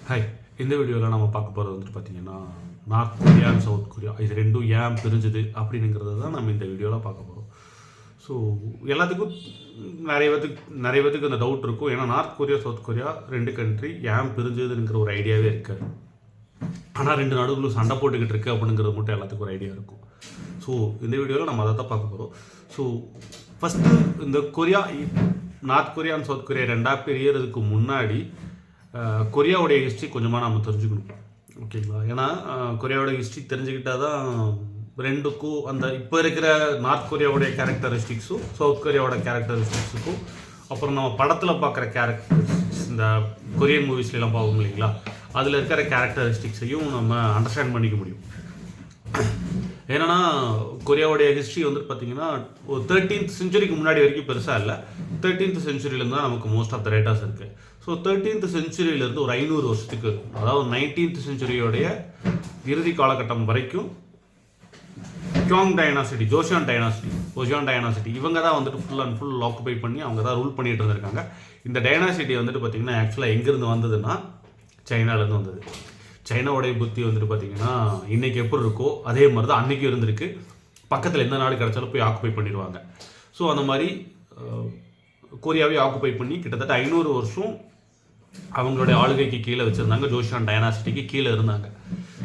Hi. இந்த வீடியோவில் நம்ம பார்க்க போகிறது வந்துட்டு பார்த்தீங்கன்னா north Korea and south Korea இது ரெண்டும் ஏன் பிரிஞ்சுது அப்படிங்கிறது தான் நம்ம இந்த வீடியோவில் பார்க்க போகிறோம். ஸோ எல்லாத்துக்கும் நிறைய பேத்துக்கு அந்த டவுட் இருக்கும். ஏன்னா நார்த் கொரியா சவுத் கொரியா ரெண்டு கண்ட்ரி ஏன் பிரிஞ்சுதுங்கிற ஒரு ஐடியாவே இருக்காது. ஆனால் ரெண்டு நாடுகளும் சண்டை போட்டுக்கிட்டு இருக்கு அப்படிங்கிறது மட்டும் எல்லாத்துக்கும் ஒரு ஐடியா இருக்கும். ஸோ இந்த வீடியோவில் நம்ம அதை தான் பார்க்க போகிறோம். ஸோ ஃபஸ்ட்டு இந்த north Korea and south Korea ரெண்டாக பிரியறதுக்கு முன்னாடி கொரியாவுடைய ஹிஸ்ட்ரி கொஞ்சமாக நம்ம தெரிஞ்சுக்கணும். ஓகேங்களா? ஏன்னா கொரியாவோட ஹிஸ்ட்ரி தெரிஞ்சுக்கிட்டால் தான் ரெண்டுக்கும் அந்த இப்போ இருக்கிற நார்த் கொரியாவுடைய கேரக்டரிஸ்டிக்ஸும் சவுத் கொரியாவோட கேரக்டரிஸ்டிக்ஸுக்கும் அப்புறம் நம்ம படத்தில் பார்க்குற கேரக்டரிஸ்டிக்ஸ் இந்த கொரியன் மூவிஸ்லாம் பார்ப்போம் இல்லைங்களா, அதில் இருக்கிற கேரக்டரிஸ்டிக்ஸையும் நம்ம அண்டர்ஸ்டாண்ட் பண்ணிக்க முடியும். ஏன்னா கொரியாவுடைய ஹிஸ்ட்ரி வந்துட்டு பார்த்தீங்கன்னா ஒரு 13th செஞ்சுரிக்கு முன்னாடி வரைக்கும் பெருசாக இல்லை. 13th செஞ்சுரியிலேருந்து தான் நமக்கு மோஸ்ட் ஆஃப் த டேட்டாஸ் இருக்குது. ஸோ 13th செஞ்சுரியிலேருந்து ஒரு 500 வருஷத்துக்கு, அதாவது 19th செஞ்சுரியோடைய இறுதி காலகட்டம் வரைக்கும் கியோங் டைனாசிட்டி, ஜோசியான் டைனாசிட்டி இவங்க தான் வந்துட்டு ஃபுல் அண்ட் ஃபுல் ஆக்குபை பண்ணி அவங்க தான் ரூல் பண்ணிட்டு இருந்திருக்காங்க. இந்த டைனாசிட்டி வந்துட்டு பார்த்திங்கன்னா ஆக்சுவலாக எங்கேருந்து வந்ததுன்னா சைனாலேருந்து வந்தது. சைனாவுடைய புத்தி வந்துட்டு பார்த்திங்கன்னா இன்றைக்கி எப்படி இருக்கோ அதே மாதிரி தான் அன்றைக்கி இருந்திருக்கு. பக்கத்தில் எந்த நாடு கிடச்சாலும் போய் ஆக்குபை பண்ணிடுவாங்க. ஸோ அந்த மாதிரி கொரியாவை ஆக்குபை பண்ணி கிட்டத்தட்ட 500 வருஷம் அவங்களுடைய ஆளுகைக்கு கீழே வச்சுருந்தாங்க. ஜோசியான் டைனாசிட்டிக்கு கீழே இருந்தாங்க.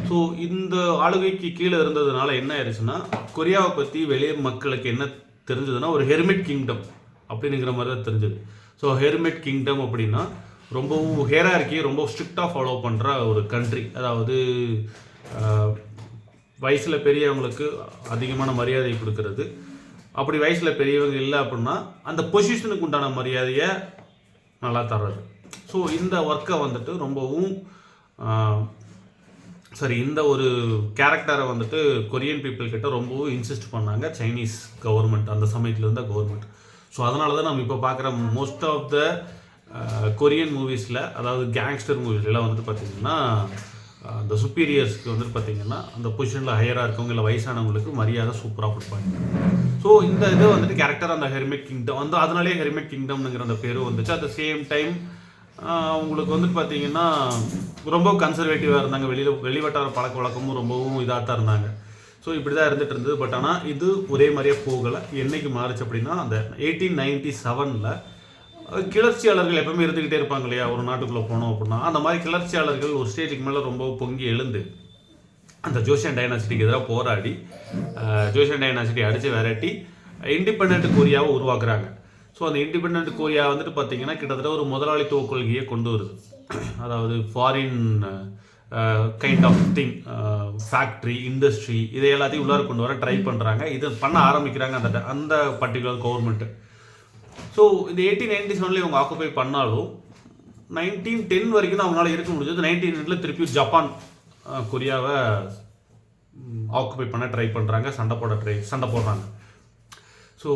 ஸோ இந்த ஆளுகைக்கு கீழே இருந்ததுனால என்ன ஆயிடுச்சுன்னா, கொரியாவை பற்றி வெளியே மக்களுக்கு என்ன தெரிஞ்சதுன்னா ஒரு ஹெர்மிட் கிங்டம் அப்படிங்கிற மாதிரி தான் தெரிஞ்சது. ஸோ ஹெர்மிட் கிங்டம் அப்படின்னா ரொம்பவும் ஹியரார்க்கி ரொம்ப ஸ்ட்ரிக்டாக ஃபாலோ பண்ணுற ஒரு கண்ட்ரி. அதாவது வயசில் பெரியவங்களுக்கு அதிகமான மரியாதை கொடுக்கறது. அப்படி வயசில் பெரியவங்க இல்லை அப்படின்னா அந்த பொசிஷனுக்கு உண்டான மரியாதையை நல்லா தர்றது. ஸோ இந்த ஒர்க்கை வந்துட்டு ரொம்பவும் இந்த ஒரு கேரக்டரை வந்துட்டு கொரியன் பீப்புள் கிட்ட ரொம்பவும் இன்சிஸ்ட் பண்ணாங்க சைனீஸ் கவர்மெண்ட், அந்த சமயத்தில் இருந்த கவர்மெண்ட். ஸோ அதனால தான் நம்ம இப்போ பார்க்குற மோஸ்ட் ஆஃப் த கொரியன் மூவிஸில், அதாவது கேங்ஸ்டர் மூவிஸ்லாம் வந்துட்டு பார்த்திங்கன்னா அந்த சுப்பீரியர்ஸ்க்கு வந்துட்டு பார்த்திங்கன்னா அந்த பொசிஷனில் ஹையராக இருக்கவங்க இல்லை வயசானவங்களுக்கு மரியாதை சூப்பராக கொடுப்பாங்க. ஸோ இந்த இது வந்துட்டு கேரக்டர் அந்த ஹெர்மிட் கிங்டம் வந்து அதனாலேயே ஹெர்மிட் கிங்டம்ங்கிற அந்த பேரும் வந்துச்சு. அட் த சேம் டைம் அவங்களுக்கு வந்துட்டு பார்த்திங்கன்னா ரொம்ப கன்சர்வேட்டிவாக இருந்தாங்க. வெளிவட்டார பழக்க வழக்கமும் ரொம்பவும் இதாக தான் இருந்தாங்க. ஸோ இப்படி தான் இருந்துகிட்டு இருந்தது. பட் ஆனால் இது ஒரே மாதிரியே போகலை. என்றைக்கு மாறுச்சு அப்படின்னா அந்த 1897 கிளர்ச்சியாளர்கள் எப்பவுமே இருந்துக்கிட்டே இருப்பாங்க இல்லையா, ஒரு நாட்டுக்குள்ளே போனோம் அப்படின்னா. அந்த மாதிரி கிளர்ச்சியாளர்கள் ஒரு ஸ்டேஜுக்கு மேலே ரொம்ப பொங்கி எழுந்து அந்த ஜோசியான் டைனாசிட்டிக்கு எதிராக போராடி ஜோசியான் டைனாசிட்டி அடித்து விரட்டி இண்டிபெண்ட் கொரியாவை உருவாக்குறாங்க. ஸோ அந்த இண்டிபெண்ட் கொரியா வந்துட்டு பார்த்திங்கன்னா கிட்டத்தட்ட ஒரு முதலாளித்துவ கொள்கையை கொண்டு வருது. அதாவது foreign kind of thing, factory, industry இதை எல்லாத்தையும் உள்ளார கொண்டு வர ட்ரை பண்ணுறாங்க. இது பண்ண ஆரம்பிக்கிறாங்க அந்த பர்டிகுலர் கவர்மெண்ட்டு. ஸோ இந்த 1897 இவங்க ஆக்குபை பண்ணாலும் 1910 வரைக்கும் தான் அவங்களால இருக்க முடிஞ்சது. 1910 திருப்பி ஜப்பான் கொரியாவை ஆக்குபை பண்ண ட்ரை பண்ணுறாங்க, சண்டை போடுறாங்க. ஸோ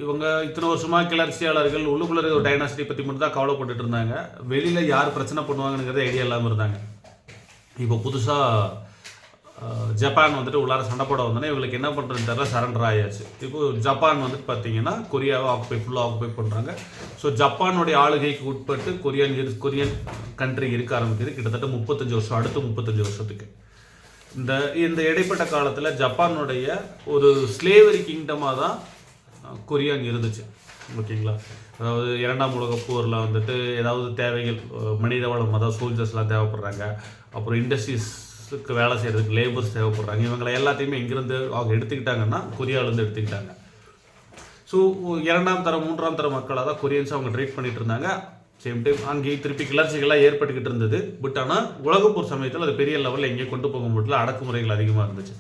இவங்க இத்தனை வருஷமாக கிளர்ச்சியாளர்கள் உள்ளுக்குள்ளே ஒரு டைனாசிட்டி பற்றி மட்டும் தான் கவலைப்பட்டுட்டு இருந்தாங்க. வெளியில் யார் பிரச்சனை பண்ணுவாங்கங்கிறது ஐடியா இல்லாமல் இருந்தாங்க. இப்போ புதுசாக ஜப்பான் வந்துட்டு உள்ளார சண்டை போட வந்தோன்னே இவங்களுக்கு என்ன பண்ணுறதுன்னு தெரியல, சரண்டர் ஆயாச்சு. இப்போது ஜப்பான் வந்துட்டு பார்த்தீங்கன்னா கொரியாவை ஃபுல்லாக ஆக்குபை பண்ணுறாங்க. ஸோ ஜப்பானுடைய ஆளுகைக்கு உட்பட்டு கொரியன் கண்ட்ரி இருக்க ஆரம்பிக்குது கிட்டத்தட்ட 35 வருஷம். அடுத்து 35 வருஷத்துக்கு இந்த இடைப்பட்ட காலத்தில் ஜப்பானுடைய ஒரு ஸ்லேவரி கிங்டமாக தான் கொரியான் இருந்துச்சு. ஓகேங்களா? அதாவது 2ஆம் உலகப் போரில் வந்துட்டு ஏதாவது தேவைகள், மனித வளம், அதாவது சோல்ஜர்ஸ்லாம் தேவைப்படுறாங்க. அப்புறம் இண்டஸ்ட்ரீஸுக்கு வேலை செய்கிறதுக்கு லேபர்ஸ் தேவைப்படுறாங்க. இவங்களை எல்லாத்தையுமே எங்கேருந்து அவங்க எடுத்துக்கிட்டாங்கன்னா கொரியாவிலேருந்து எடுத்துக்கிட்டாங்க. ஸோ 2ஆம் தரம் 3ஆம் தர மக்களாக தான் கொரியன்ஸ் அவங்க ட்ரீட் பண்ணிட்டு இருந்தாங்க. சேம் டைம் அங்கேயும் திருப்பி கிளர்ச்சிகள்லாம் ஏற்பட்டுக்கிட்டு இருந்தது. பட் ஆனால் உலகப்போர் சமயத்தில் அது பெரிய லெவலில் எங்கேயும் கொண்டு போக முடியல, அடக்குமுறைகள் அதிகமாக இருந்துச்சு.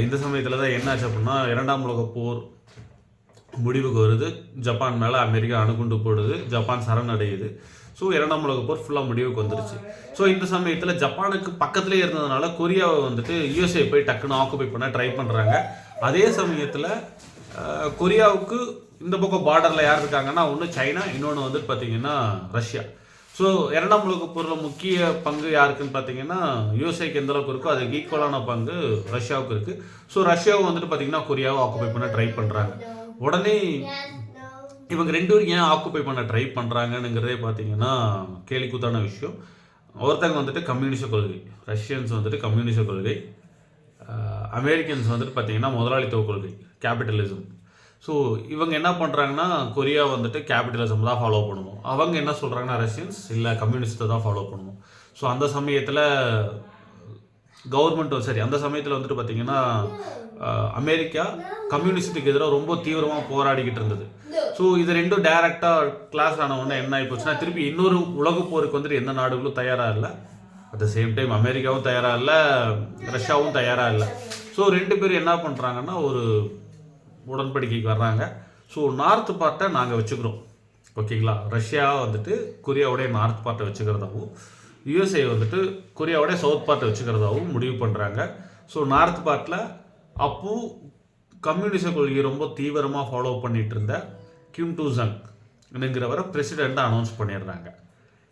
இந்த சமயத்தில் தான் என்னாச்சு அப்படின்னா 2ஆம் உலகப்போர் முடிவுக்கு வருது. ஜப்பான் மேலே அமெரிக்கா அணுகுண்டு போடுது, ஜப்பான் சரணடையுது. ஸோ 2ஆம் உலகப் போர் ஃபுல்லாக முடிவுக்கு வந்துருச்சு. ஸோ இந்த சமயத்தில் ஜப்பானுக்கு பக்கத்துலேயே இருந்ததுனால கொரியாவை வந்துட்டு யூஎஸ்ஏ போய் டக்குன்னு ஆக்குபை பண்ண ட்ரை பண்ணுறாங்க. அதே சமயத்தில் கொரியாவுக்கு இந்த பக்கம் பார்டரில் யார் இருக்காங்கன்னா ஒன்று சைனா, இன்னொன்று வந்துட்டு பார்த்திங்கன்னா ரஷ்யா. ஸோ 2ஆம் உலகப் போரில் முக்கிய பங்கு யாருக்குன்னு பார்த்தீங்கன்னா யூஎஸ்ஏக்கு எந்த அளவுக்கு இருக்கோ அதுக்கு ஈக்குவலான பங்கு ரஷ்யாவுக்கு இருக்குது. ஸோ ரஷ்யாவை வந்துட்டு பார்த்திங்கன்னா கொரியாவை ஆக்குபை பண்ண ட்ரை பண்ணுறாங்க. உடனே இவங்க ரெண்டு பேரும் ஏன் ஆக்குபை பண்ண ட்ரை பண்ணுறாங்கங்கிறதே பார்த்தீங்கன்னா கேலிக்கூத்தான விஷயம். ஒருத்தங்க வந்துட்டு கம்யூனிச கொள்கை, ரஷ்யன்ஸ் வந்துட்டு கம்யூனிச கொள்கை, அமெரிக்கன்ஸ் வந்துட்டு பார்த்திங்கன்னா முதலாளித்துவ கொள்கை, கேபிட்டலிசம். ஸோ இவங்க என்ன பண்ணுறாங்கன்னா கொரியா வந்துட்டு கேபிட்டலிசம் தான் ஃபாலோ பண்ணணும், அவங்க என்ன சொல்கிறாங்கன்னா ரஷ்யன்ஸ் இல்லை கம்யூனிஸ்ட்டை தான் ஃபாலோ பண்ணணும். ஸோ அந்த சமயத்தில் கவர்மெண்ட்டும் சரி, அந்த சமயத்தில் வந்துட்டு பார்த்திங்கன்னா அமெரிக்கா கம்யூனிஸ்ட்டுக்கு எதிராக ரொம்ப தீவிரமாக போராடிக்கிட்டு இருந்தது. ஸோ இது ரெண்டும் டைரெக்டாக கிளாஸ் ஆனவுடனே என்ன ஆகிப்போச்சுன்னா திருப்பி இன்னொரு உலகப் போருக்கு வந்துட்டு எந்த நாடுகளும் தயாராக இல்லை. அட் த சேம் டைம் அமெரிக்காவும் தயாராக இல்லை, ரஷ்யாவும் தயாராக இல்லை. ஸோ ரெண்டு பேரும் என்ன பண்ணுறாங்கன்னா ஒரு உடன்படிக்கைக்கு வர்றாங்க. ஸோ நார்த் பார்ட்டை நாங்கள் வச்சுக்கிறோம், ஓகேங்களா. ரஷ்யா வந்துட்டு கொரியாவுடைய நார்த் பார்ட்டை வச்சுக்கிறதாகவும், யூஎஸ்ஏ வந்துட்டு கொரியாவுடைய சவுத் பார்ட்டை வச்சுக்கிறதாகவும் முடிவு பண்ணுறாங்க. ஸோ நார்த் பார்ட்டில் அப்போ கம்யூனிச கொள்கையை ரொம்ப தீவிரமாக ஃபாலோ பண்ணிகிட்டு இருந்த கிம் டூ ஜங்கிறவரை பிரசிடெண்ட்டாக அனௌன்ஸ் பண்ணிடுறாங்க.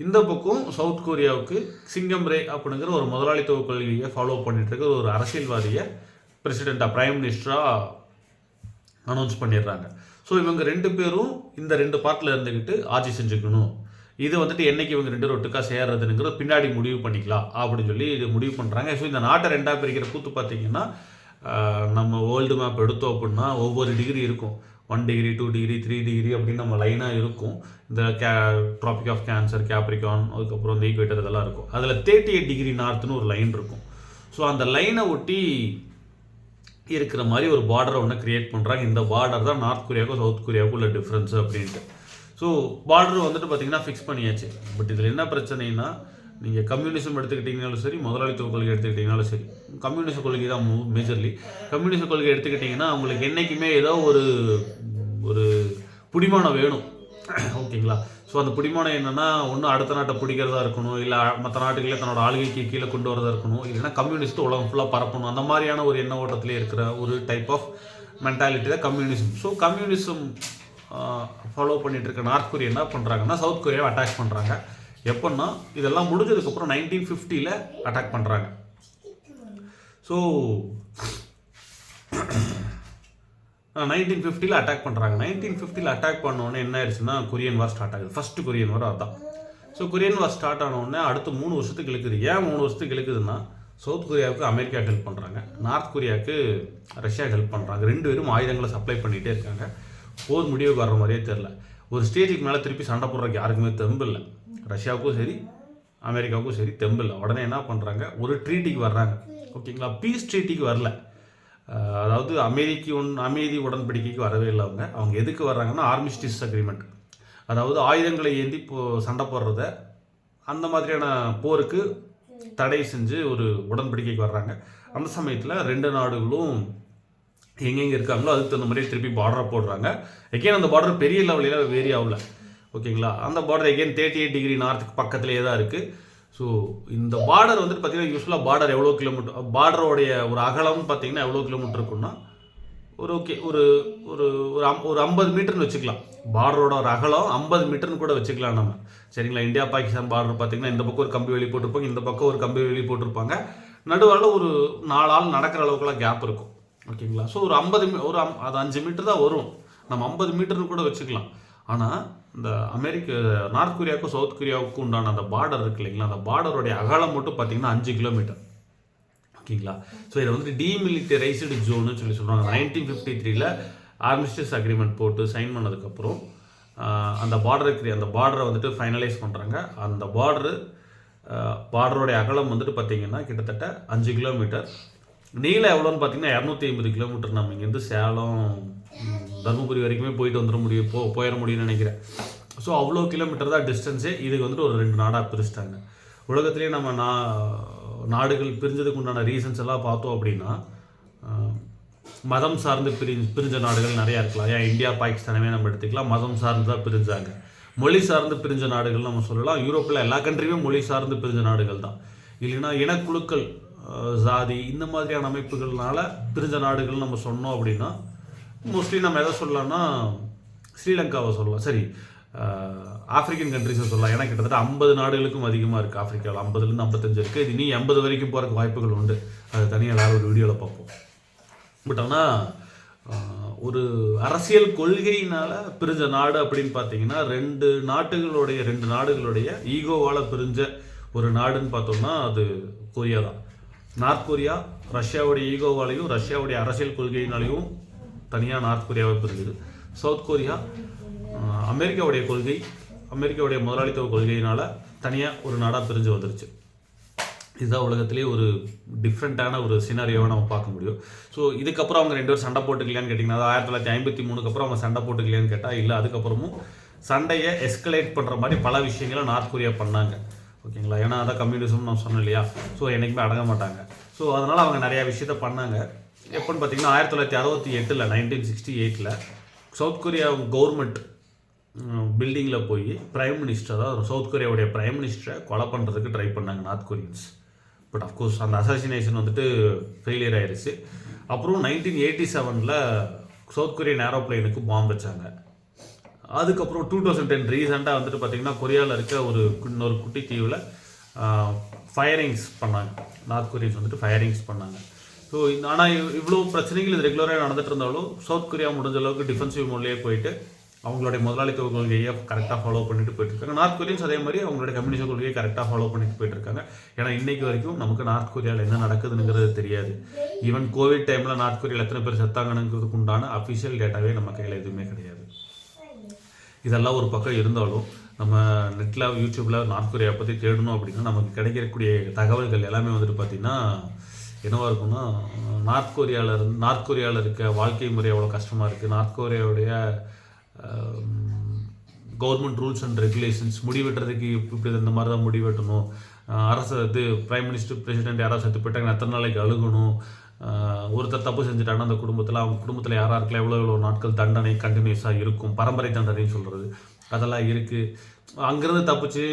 இந்த பக்கம் சவுத் கொரியாவுக்கு சிங்கம் ரே அப்படிங்கிற ஒரு முதலாளித்துவ கொள்கையை ஃபாலோ பண்ணிட்டு இருக்க ஒரு அரசியல்வாதியை பிரசிடெண்ட்டாக பிரைம் மினிஸ்டராக அனௌன்ஸ் பண்ணிடுறாங்க. ஸோ இவங்க ரெண்டு பேரும் இந்த ரெண்டு பார்ட்டில் இருந்துக்கிட்டு ஆட்சி செஞ்சுக்கணும், இது வந்துட்டு என்னைக்கு இவங்க ரெண்டு ஒட்டுக்காக சேர்றதுங்கிறது பின்னாடி முடிவு பண்ணிக்கலாம் அப்படின்னு சொல்லி இது முடிவு பண்ணுறாங்க. ஸோ இந்த நாட்டை ரெண்டாக பிரிக்கிற கூத்து பார்த்திங்கன்னா நம்ம வேர்ல்டு மேப் எடுத்தோம் அப்படின்னா ஒவ்வொரு டிகிரி இருக்கும், 1 டிகிரி 2 டிகிரி 3 டிகிரி அப்படின்னு நம்ம லைனாக இருக்கும். இந்த ட்ராபிக் ஆஃப் கேன்சர், கேப்ரிகான், அதுக்கப்புறம் இந்த ஈக்குவேட்டர் இதெல்லாம் இருக்கும். அதில் 38 டிகிரி நார்த்துன்னு ஒரு லைன் இருக்கும். ஸோ அந்த லைனை ஒட்டி இருக்கிற மாதிரி ஒரு பார்டரை ஒன்று க்ரியேட் பண்ணுறாங்க. இந்த பார்டர் தான் நார்த் கொரியாவுக்கும் சவுத் கொரியாவுக்கும் உள்ள டிஃப்ரென்ஸு அப்படின்ட்டு. ஸோ பார்டர் வந்துட்டு பார்த்திங்கன்னா ஃபிக்ஸ் பண்ணியாச்சு. பட் இதில் என்ன பிரச்சனைனா நீங்கள் கம்யூனிசம் எடுத்துக்கிட்டிங்கனாலும் சரி, முதலாளித்துவ கொள்கை எடுத்துக்கிட்டிங்கனாலும் சரி, கம்யூனிச கொள்கை தான் மேஜர்லி. கம்யூனிச கொள்கை எடுத்துக்கிட்டிங்கன்னா அவங்களுக்கு என்றைக்குமே ஏதோ ஒரு பிடிமானம் வேணும், ஓகேங்களா. ஸோ அந்த பிடிமானம் என்னென்னா ஒன்று அடுத்த நாட்டை பிடிக்கிறதா இருக்கணும், இல்லை மற்ற நாட்டுகளே தன்னோட ஆளுகைக்கு கீழே கொண்டு வரதா இருக்கணும், இல்லைன்னா கம்யூனிஸ்ட்டு உலகம் ஃபுல்லாக பரப்பணும். அந்த மாதிரியான ஒரு எண்ண ஓட்டத்திலே இருக்கிற ஒரு டைப் ஆஃப் மென்டாலிட்டி தான் கம்யூனிசம். ஸோ கம்யூனிசம் ஃபாலோ பண்ணிகிட்டு இருக்க நார்த் கொரியா என்ன பண்ணுறாங்கன்னா சவுத் கொரியாவை அட்டாக் பண்ணுறாங்க. எப்போன்னா இதெல்லாம் முடிஞ்சதுக்கப்புறம் 1950 அட்டாக் பண்ணுறாங்க. ஸோ 1950 அட்டாக் பண்ணுறாங்க. 1950 அட்டாக் பண்ணோடனே என்ன ஆயிடுச்சுன்னா கொரியன் வார் ஸ்டார்ட் ஆகுது. ஃபஸ்ட்டு கொரியன் வார் அதுதான். ஸோ கொரியன் வார் ஸ்டார்ட் ஆனோடனே அடுத்து 3 வருஷத்துக்கு இழுக்குது. ஏன் 3 வருஷத்துக்கு இழுக்குதுன்னா சவுத் கொரியாவுக்கு அமெரிக்கா ஹெல்ப் பண்ணுறாங்க, நார்த் கொரியாவுக்கு ரஷ்யா ஹெல்ப் பண்ணுறாங்க. ரெண்டு பேரும் ஆயுதங்களை சப்ளை பண்ணிகிட்டே இருக்காங்க. போர் முடிவுக்கு வர்ற மாதிரியே தெரில. ஒரு ஸ்டேஜுக்கு மேலே திருப்பி சண்டை போடுறதுக்கு யாருக்குமே தெம்பு இல்லை, ரஷ்யாவுக்கும் சரி அமெரிக்காவுக்கும் சரி தெம்பு இல்லை. உடனே என்ன பண்ணுறாங்க, ஒரு ட்ரீட்டிக்கு வர்றாங்க, ஓகேங்களா. பீஸ் ட்ரீட்டிக்கு வரல, அதாவது அமைதி உடன்படிக்கைக்கு வரவே இல்லை. அவங்க எதுக்கு வர்றாங்கன்னா ஆர்மிஸ்டிஸ் அக்ரிமெண்ட், அதாவது ஆயுதங்களை ஏந்தி சண்டை போடுறத அந்த மாதிரியான போருக்கு தடை செஞ்சு ஒரு உடன்படிக்கைக்கு வர்றாங்க. அந்த சமயத்தில் ரெண்டு நாடுகளும் எங்கெங்கே இருக்காங்களோ அதுக்கு தகுந்த மாதிரி திருப்பி பார்டரை போடுறாங்க. எகெயின் அந்த பார்டர் பெரிய லெவலில் வேரி ஆகல, ஓகேங்களா. அந்த பார்டர் எகெயின் 38 டிகிரி நார்த்துக்கு பக்கத்துலேயே தான் இருக்குது. ஸோ இந்த பார்டர் வந்துட்டு பார்த்திங்கன்னா யூஸ்வலாக பார்டர் எவ்வளோ கிலோமீட்டர், பார்டரோடைய ஒரு அகலம்னு பார்த்திங்கன்னா எவ்வளோ கிலோமீட்டர் இருக்குன்னா ஒரு ஓகே ஒரு ஒரு ஒரு 50 மீட்டர்னு வச்சுக்கலாம். பார்டரோட ஒரு அகலம் 50 மீட்டர்னு கூட வச்சுக்கலாம் நம்ம, சரிங்களா. இந்தியா பாகிஸ்தான் பார்டர் பார்த்திங்கன்னா இந்த பக்கம் ஒரு கம்பி வெளி போட்டிருப்பாங்க, இந்த பக்கம் ஒரு கம்பி வெளி போட்டிருப்பாங்க, நடுவால் ஒரு 4 ஆள் நடக்கிற அளவுக்குலாம் கேப் இருக்கும், ஓகேங்களா. ஸோ ஒரு 5 மீட்டர் தான் வரும், நம்ம 50 மீட்டர்னு கூட வச்சுக்கலாம். ஆனால் இந்த நார்த் கொரியாவுக்கும் சவுத் கொரியாவுக்கும் உண்டான அந்த பார்டர் இருக்கு இல்லைங்களா, அந்த பார்டருடைய அகலம் மட்டும் பார்த்திங்கன்னா 5 கிலோமீட்டர், ஓகேங்களா. ஸோ இதை வந்து டீமிலிட்டரைஸ்டு ஜோன்னு சொல்லி சொல்கிறாங்க. 1953 ஆர்மிஸ்டிஸ் அக்ரிமெண்ட் போட்டு சைன் பண்ணதுக்கப்புறம் அந்த பார்டரை வந்துட்டு ஃபைனலைஸ் பண்ணுறாங்க. அந்த பார்டருடைய அகலம் வந்துட்டு பார்த்திங்கன்னா கிட்டத்தட்ட 5 கிலோமீட்டர், நீளம் எவ்வளோன்னு பார்த்தீங்கன்னா 250 கிலோமீட்டர். நம்ம இங்கேருந்து சேலம் தருமபுரி வரைக்குமே போயிட்டு போயிட முடியும்னு நினைக்கிறேன். ஸோ அவ்வளோ கிலோமீட்டர் தான் டிஸ்டன்ஸே. இதுக்கு வந்துட்டு ஒரு 2 நாடாக பிரிச்சிட்டாங்க. உலகத்துலேயே நம்ம நாடுகள் பிரிஞ்சதுக்கு உண்டான ரீசன்ஸ் எல்லாம் பார்த்தோம் அப்படின்னா மதம் சார்ந்து பிரிஞ்ச நாடுகள் நிறையா இருக்கலாம். ஏன் இந்தியா பாகிஸ்தானவே நம்ம எடுத்துக்கலாம், மதம் சார்ந்து தான் பிரிஞ்சாங்க. மொழி சார்ந்து பிரிஞ்ச நாடுகள் நம்ம சொல்லலாம். யூரோப்பில் எல்லா கண்ட்ரியுமே மொழி சார்ந்து பிரிஞ்ச நாடுகள் தான். இல்லைன்னா இனக்குழுக்கள், ஜாதி, இந்த மாதிரியான அமைப்புகள்னால பிரிஞ்ச நாடுகள் நம்ம சொன்னோம் அப்படின்னா மோஸ்ட்லி நம்ம எதை சொல்லலாம்னா ஸ்ரீலங்காவை சொல்லலாம், சரி ஆஃப்ரிக்கன் கண்ட்ரிஸை சொல்லலாம். ஏன்னா கிட்டத்தட்ட 50 நாடுகளுக்கும் அதிகமாக இருக்குது ஆஃப்ரிக்காவில், 50லேருந்து 55 இருக்குது. இது இனி 80 வரைக்கும் போகிறதுக்கு வாய்ப்புகள் உண்டு, அது தனியாக வேறு ஒரு வீடியோவில் பார்ப்போம். பட் ஆனால் ஒரு அரசியல் கொள்கையினால் பிரிஞ்ச நாடு அப்படின்னு பார்த்தீங்கன்னா 2 நாடுகளுடைய ஈகோவால் பிரிஞ்ச ஒரு நாடுன்னு பார்த்தோம்னா அது கொரியா தான். நார்த் கொரியா ரஷ்யாவுடைய ஈகோவாலையும் ரஷ்யாவுடைய அரசியல் கொள்கையினாலையும் தனியாக நார்த் கொரியாவை பிரிஞ்சுது. சவுத் கொரியா அமெரிக்காவுடைய கொள்கை, அமெரிக்காவுடைய முதலாளித்துவ கொள்கையினால் தனியாக ஒரு நாடாக பிரிஞ்சு வந்துருச்சு. இதுதான் உலகத்திலே ஒரு டிஃப்ரெண்ட்டான ஒரு சினாரியோவை நம்ம பார்க்க முடியும். ஸோ இதுக்கப்புறம் அவங்க 2 பேரும் சண்டை போட்டுக்கலையான்னு கேட்டிங்கன்னா, 1953 அப்புறம் அவங்க சண்டை போட்டுக்கலையான்னு கேட்டால் இல்லை. அதுக்கப்புறமும் சண்டையை எஸ்கலேட் பண்ணுற மாதிரி பல விஷயங்களை நார்த் கொரியா பண்ணாங்க. ஓகேங்களா? ஏன்னா அதான் கம்யூனிசம் நான் சொன்னேன் இல்லையா? ஸோ என்றைக்குமே அடங்க மாட்டாங்க. ஸோ அதனால் அவங்க நிறையா விஷயத்த பண்ணாங்க. எப்போன்னு பார்த்தீங்கன்னா 1968 1968 சவுத் கொரியா கவர்மெண்ட் பில்டிங்கில் போய் பிரைம் மினிஸ்டர், அதாவது சவுத் கொரியாவுடைய பிரைம் மினிஸ்டரை கொலை பண்ணுறதுக்கு ட்ரை பண்ணாங்க நார்த் கொரியன்ஸ். பட் அஃப்கோர்ஸ் அந்த அசாசினேஷன் வந்துட்டு ஃபெயிலியர் ஆயிடுச்சு. அப்புறம் 1987 சவுத் கொரியன் ஏரோப்ளைனுக்கு பாம்பு வச்சாங்க. அதுக்கப்புறம் 2010 ரீசெண்டாக வந்துட்டு பார்த்திங்கன்னா கொரியாவில் இருக்க ஒரு குட்டி தீவில் ஃபயரிங்ஸ் பண்ணாங்க. நார்த் கொரியன்ஸ் வந்துட்டு ஃபயரிங்ஸ் பண்ணாங்க. ஸோ ஆனால் இவ்வளோ பிரச்சனைகள் இது ரெகுலராக நடந்துட்டு இருந்தாலும் சவுத் கொரியா முடிஞ்ச அளவுக்கு டிஃபென்சிவ் மோட்லேயே போயிட்டு அவங்களுடைய முதலாளித்துவ கொள்கையை கரெக்டாக ஃபாலோ பண்ணிட்டு போயிட்டுருக்காங்க. நார்த் கொரியன்ஸ் அதே மாதிரி அவங்களுடைய கம்யூனிஸ்ட் கொள்கையை கரெக்டாக ஃபாலோ பண்ணிட்டு போயிட்டுருக்காங்க. ஏன்னா இன்றைக்கு வரைக்கும் நமக்கு நார்த் கொரியாவில் என்ன நடக்குதுங்கிறது தெரியாது. ஈவன் கோவிட் டைமில் நார்த் கொரியாவில் எத்தனை பேர் செத்தாங்கங்கிறதுக்கு உண்டான அஃபிஷியல் டேட்டாவே நம்ம கையில் எதுவுமே கிடையாது. இதெல்லாம் ஒரு பக்கம் இருந்தாலும் நம்ம நெட்டில் யூடியூப்பில் நார்த் கொரியா பற்றி தேடணும் அப்படின்னா நமக்கு கிடைக்கக்கூடிய தகவல்கள் எல்லாமே வந்துட்டு பார்த்திங்கன்னா என்னவாக இருக்குன்னா, நார்த் கொரியாவில் இருக்க வாழ்க்கை முறை எவ்வளோ கஷ்டமாக இருக்குது, நார்த் கொரியாவுடைய கவர்மெண்ட் ரூல்ஸ் அண்ட் ரெகுலேஷன்ஸ், முடிவெட்டுறதுக்கு இப்படி இந்த மாதிரி தான் முடிவெட்டணும், அரசு பிரைம் மினிஸ்டர் பிரசிடென்ட் யாராவது செத்து போயிட்டாங்க எத்தனை நாளைக்கு அழுகணும், ஒருத்தர் தப்பு செஞ்சுட்டாங்கன்னா அந்த குடும்பத்தில் அவங்க குடும்பத்தில் யாராருக்குலாம் எவ்வளோ நாட்கள் தண்டனை கண்டினியூஸாக இருக்கும், பரம்பரை தண்டனைன்னு சொல்கிறது அதெல்லாம் இருக்குது. அங்கேருந்து தப்பிச்சு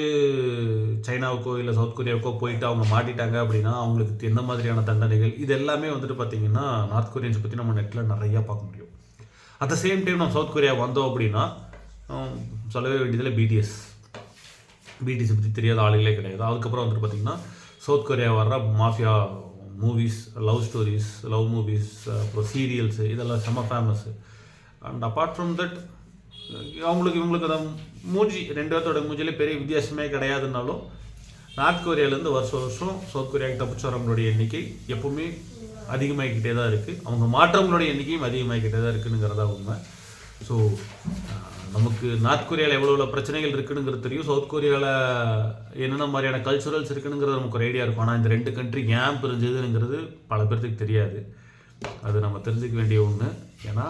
சைனாவுக்கோ இல்லை சவுத் கொரியாவுக்கோ போயிட்டு அவங்க மாட்டிட்டாங்க அப்படின்னா அவங்களுக்கு எந்த மாதிரியான தண்டனைகள், இது எல்லாமே வந்துட்டு பார்த்திங்கன்னா நார்த் கொரியன்ஸை பற்றி நம்ம நெட்டில் நிறையா பார்க்க முடியும். அட் த சேம் டைம் நம்ம சவுத் கொரியா வந்தோம் அப்படின்னா சொல்லவே வேண்டியதில் பிடிஎஸ் பற்றி தெரியாத ஆளுகளே கிடையாது. அதுக்கப்புறம் வந்துட்டு பார்த்திங்கன்னா சவுத் கொரியா வர்ற mafia movies, love stories, love movies, அப்புறம் சீரியல்ஸு இதெல்லாம் செம்ம famous. And apart from that இவங்களுக்கு அந்த மூஞ்சி 2 பேர்த்தோட மூஞ்சிலே பெரிய வித்தியாசமே கிடையாதுனாலும் நார்த் கொரியாவிலேருந்து வருஷம் சவுத் கொரியாவுக்கு தப்பிச்சு வரவங்களுடைய எண்ணிக்கை எப்போவுமே அதிகமாகிக்கிட்டே தான் இருக்குது. அவங்க மாற்றவங்களுடைய எண்ணிக்கையும் அதிகமாகிக்கிட்டே தான் இருக்குதுங்கிறதா உண்மை. ஸோ நமக்கு நார்த் கொரியாவில் எவ்வளோ பிரச்சனைகள் இருக்குதுங்கிறது தெரியும், சவுத் கொரியாவில் என்னென்ன மாதிரியான கல்ச்சுரல்ஸ் இருக்குதுங்கிறது நமக்கு ஒரு ஐடியா இருக்கும். ஆனால் இந்த 2 கண்ட்ரி ஏன் பிரிஞ்சதுங்கிறது பல பேர்த்துக்கு தெரியாது. அது நம்ம தெரிஞ்சுக்க வேண்டிய ஒன்று. ஏன்னா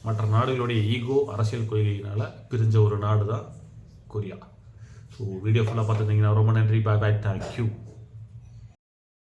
மற்ற நாடுகளுடைய ஈகோ அரசியல் கொள்கையினால் பிரிஞ்ச ஒரு நாடு தான் கொரியா. ஸோ வீடியோ ஃபுல்லாக பார்த்துருந்தீங்கன்னா ரொம்ப நன்றி. பாய் பாய், தேங்க்யூ.